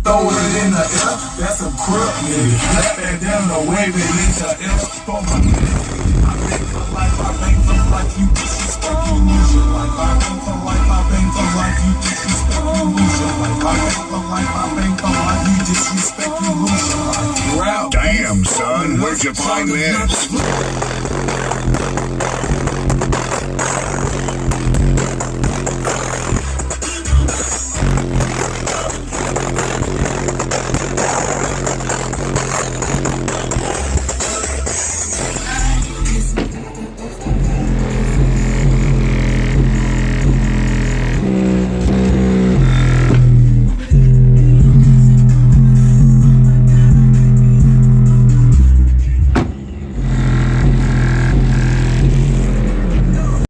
throw it in the air, that's a crook, nigga. Let that down the wave it in the air for my nigga. I bang for life, I bang for life, you disrespect, you lose your life. I bang for life, I bang for life, you disrespect, you lose your life. I bang for life, I bang for life, you disrespect, you lose your life. Damn, son, where'd you find this?